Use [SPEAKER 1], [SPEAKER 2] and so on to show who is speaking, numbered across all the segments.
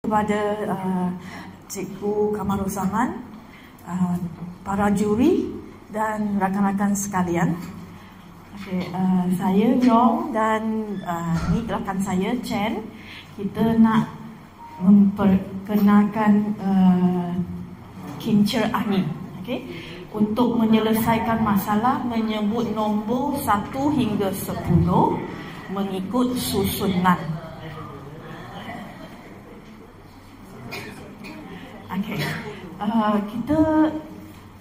[SPEAKER 1] Kepada Cikgu Kamaruzaman, para juri dan rakan-rakan sekalian. Saya Yong dan ni rakan saya Chen. Kita nak memperkenalkan kincir angin, untuk menyelesaikan masalah menyebut nombor 1 hingga 10 mengikut susunan. Kita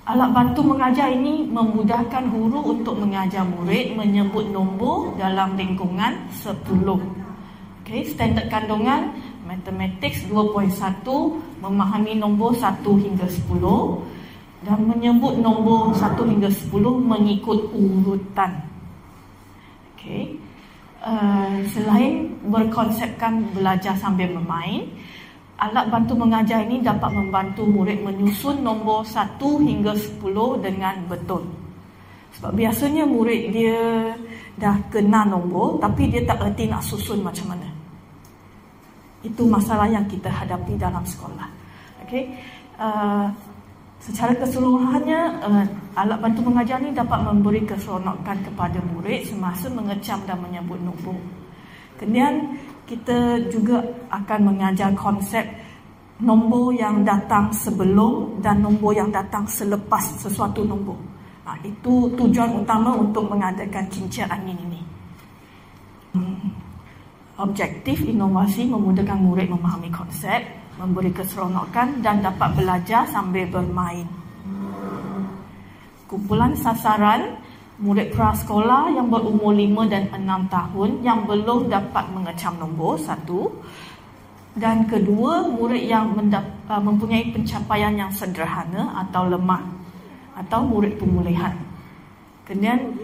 [SPEAKER 1] alat bantu mengajar ini memudahkan guru untuk mengajar murid menyebut nombor dalam lingkungan 10. Standard kandungan Mathematics 2.1 memahami nombor 1 hingga 10 dan menyebut nombor 1 hingga 10 mengikut urutan. Selain berkonsepkan belajar sambil bermain, alat bantu mengajar ini dapat membantu murid menyusun nombor 1 hingga 10 dengan betul. Sebab biasanya murid dia dah kenal nombor tapi dia tak erti nak susun macam mana. Itu masalah yang kita hadapi dalam sekolah. Secara keseluruhannya, alat bantu mengajar ini dapat memberi keseronokan kepada murid semasa mengecam dan menyebut nombor. Kemudian kita juga akan mengajar konsep nombor yang datang sebelum dan nombor yang datang selepas sesuatu nombor. Itu tujuan utama untuk mengadakan kincir angin ini. Objektif inovasi memudahkan murid memahami konsep, memberi keseronokan dan dapat belajar sambil bermain. Kumpulan sasaran murid prasekolah yang berumur 5 dan 6 tahun yang belum dapat mengecam nombor 1, dan kedua, murid yang mempunyai pencapaian yang sederhana atau lemah, atau murid pemulihan. Kemudian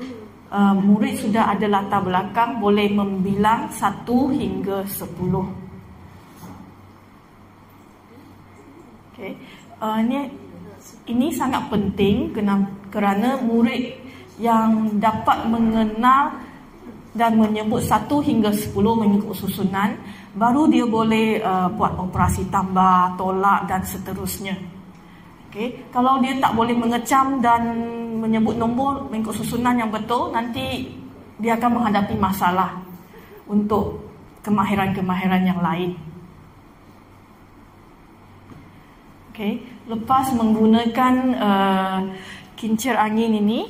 [SPEAKER 1] murid sudah ada latar belakang boleh membilang 1 hingga 10. Ini sangat penting kerana murid yang dapat mengenal dan menyebut 1 hingga 10 mengikut susunan, baru dia boleh buat operasi tambah, tolak dan seterusnya. Kalau dia tak boleh mengecam dan menyebut nombor mengikut susunan yang betul, nanti dia akan menghadapi masalah untuk kemahiran-kemahiran yang lain. Lepas menggunakan kincir angin ini,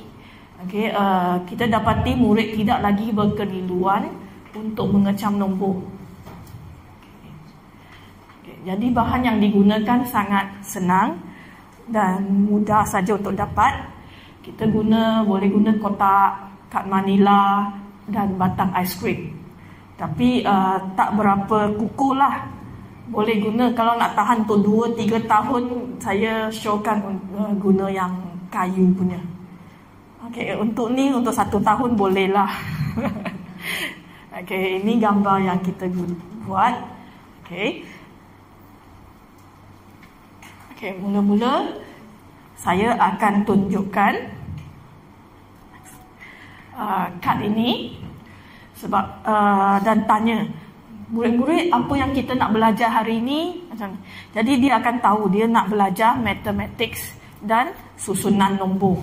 [SPEAKER 1] kita dapati murid tidak lagi berkeliruan untuk mengecam nombor. Jadi bahan yang digunakan sangat senang dan mudah saja untuk dapat. Kita boleh guna kotak, kad manila dan batang aiskrim. Tapi tak berapa kukuh lah. Boleh guna kalau nak tahan untuk 2-3 tahun. Saya showkan guna yang kayu punya. Untuk 1 tahun bolehlah. Ini gambar yang kita buat. Mula-mula saya akan tunjukkan kad ini sebab dan tanya murid-murid apa yang kita nak belajar hari ini. Jadi dia akan tahu dia nak belajar mathematics dan susunan nombor.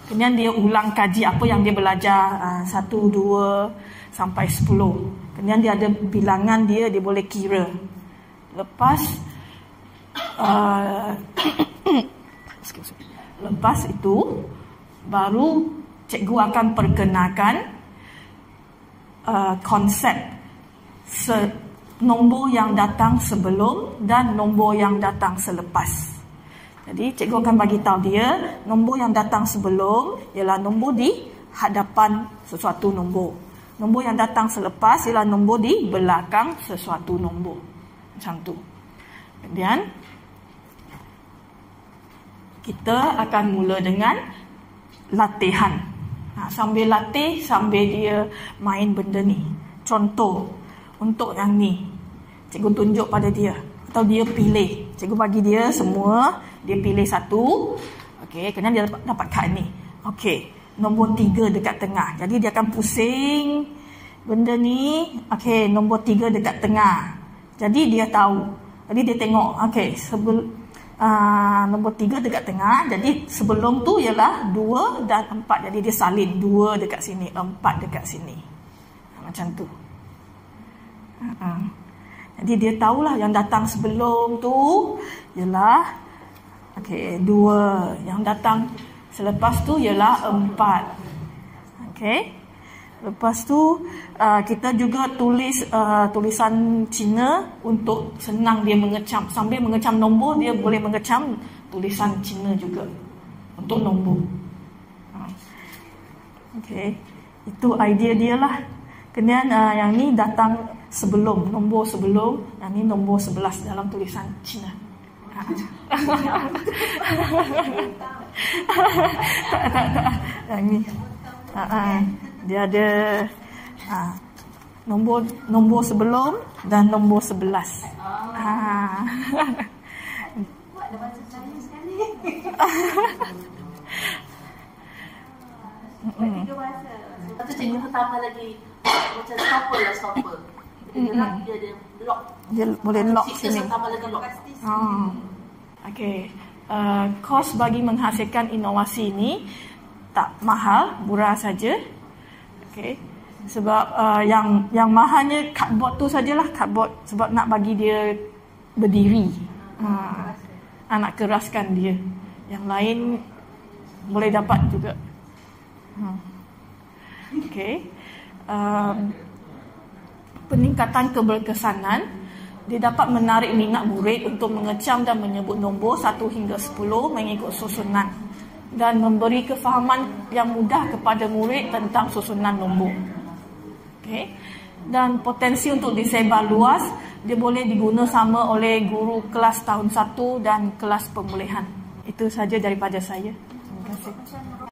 [SPEAKER 1] Kemudian dia ulang kaji apa yang dia belajar 1, 2 sampai 10. Kemudian dia ada bilangan dia boleh kira. Lepas itu baru cikgu akan perkenalkan konsep nombor yang datang sebelum dan nombor yang datang selepas. Jadi cikgu akan bagi tahu dia nombor yang datang sebelum ialah nombor di hadapan sesuatu nombor. Nombor yang datang selepas ialah nombor di belakang sesuatu nombor. Macam tu. Kemudian kita akan mula dengan latihan. Sambil latih, sambil dia main benda ni. Contoh, untuk yang ni, cikgu tunjuk pada dia. Atau dia pilih. Cikgu bagi dia semua, dia pilih satu. Kemudian dia dapat kad ni. Nombor 3 dekat tengah. Jadi dia akan pusing benda ni. Nombor 3 dekat tengah. Jadi dia tahu. Jadi dia tengok, okey, nombor 3 dekat tengah. Jadi sebelum tu ialah 2 dan 4. Jadi dia salin 2 dekat sini, 4 dekat sini. Macam tu. Jadi dia tahulah yang datang sebelum tu ialah okey, 2. Yang datang selepas tu ialah 4. Okey. Lepas tu kita juga tulis tulisan Cina untuk senang dia mengecam. Sambil mengecam nombor, dia boleh mengecam tulisan Cina juga untuk nombor. Okey. Itu idea dia lah. Kemudian yang ni datang sebelum, nombor sebelum. Yang ni nombor 11 dalam tulisan Cina. Tak. Yang ni. Dia ada nombor sebelum dan nombor 11.
[SPEAKER 2] Satu cikgu pertama lagi macam stopper. Dia ada lock.
[SPEAKER 1] Dia boleh lock sini. Okey. Kos bagi menghasilkan inovasi ini tak mahal, murah saja. Okey. Sebab yang mahalnya cardboard tu sajalah, cardboard, sebab nak bagi dia berdiri. Nak keraskan dia. Yang lain boleh dapat juga. Okey. Peningkatan keberkesanan, dia dapat menarik minat murid untuk mengecam dan menyebut nombor 1 hingga 10 mengikut susunan, dan memberi kefahaman yang mudah kepada murid tentang susunan nombor. Okay. Dan potensi untuk disebar luas, dia boleh diguna sama oleh guru kelas tahun 1 dan kelas pemulihan. Itu saja daripada saya. Terima kasih.